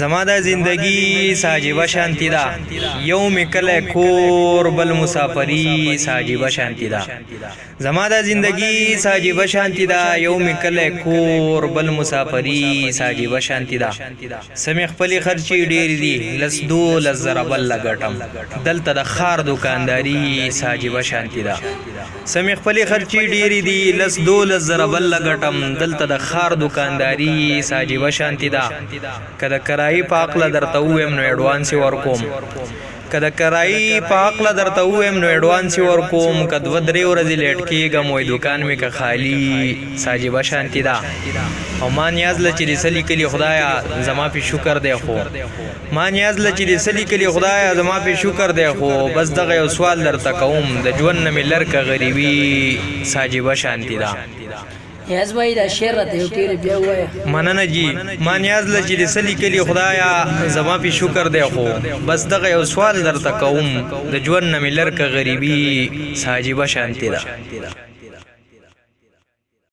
زما د زندگی ساجبه شانتی دا یو می کله کور بل مسافری ساجبه شانتی دا زما د زندگی ساجبه شانتی دا یو می کله کور بل مسافری ساجبه شانتی دا سم خپل خرچي ډېر دي لس دو لس زره بل لګټم دلته د خار دکانداری ساجبه شانتی دا سم خپل خرچي ډېر دي لس دو لس زره بل لګټم دلته د خار دکانداری ساجبه شانتی دا کده کرای پاکله درته ویم نو اډوانس ورکوم کده کرای پاکله درته ویم نو اډوانس ورکوم کد و درې ورځې لیټ کېږم وای دکان مې که خالی ساجبه شانتی دا او ما نیاز له چې رسلی کلی خدایا زما په شکر دی خو ما نیاز له چې رسلی کلی خدایا زما په شکر دی خو بس دغه یو سوال درته کوم د ژوند نه مې لرکه غریبي ساجبه شانتی دا یاز وای دا شعر راته یو ډېر بیا وای مننه جی ما نیاز له چې رسلی کلی خدایا زما په شکر دی خو بس دغه یو سوال درته کوم د ژوند نه مې لرکه غریبي ساجبه شانتی دا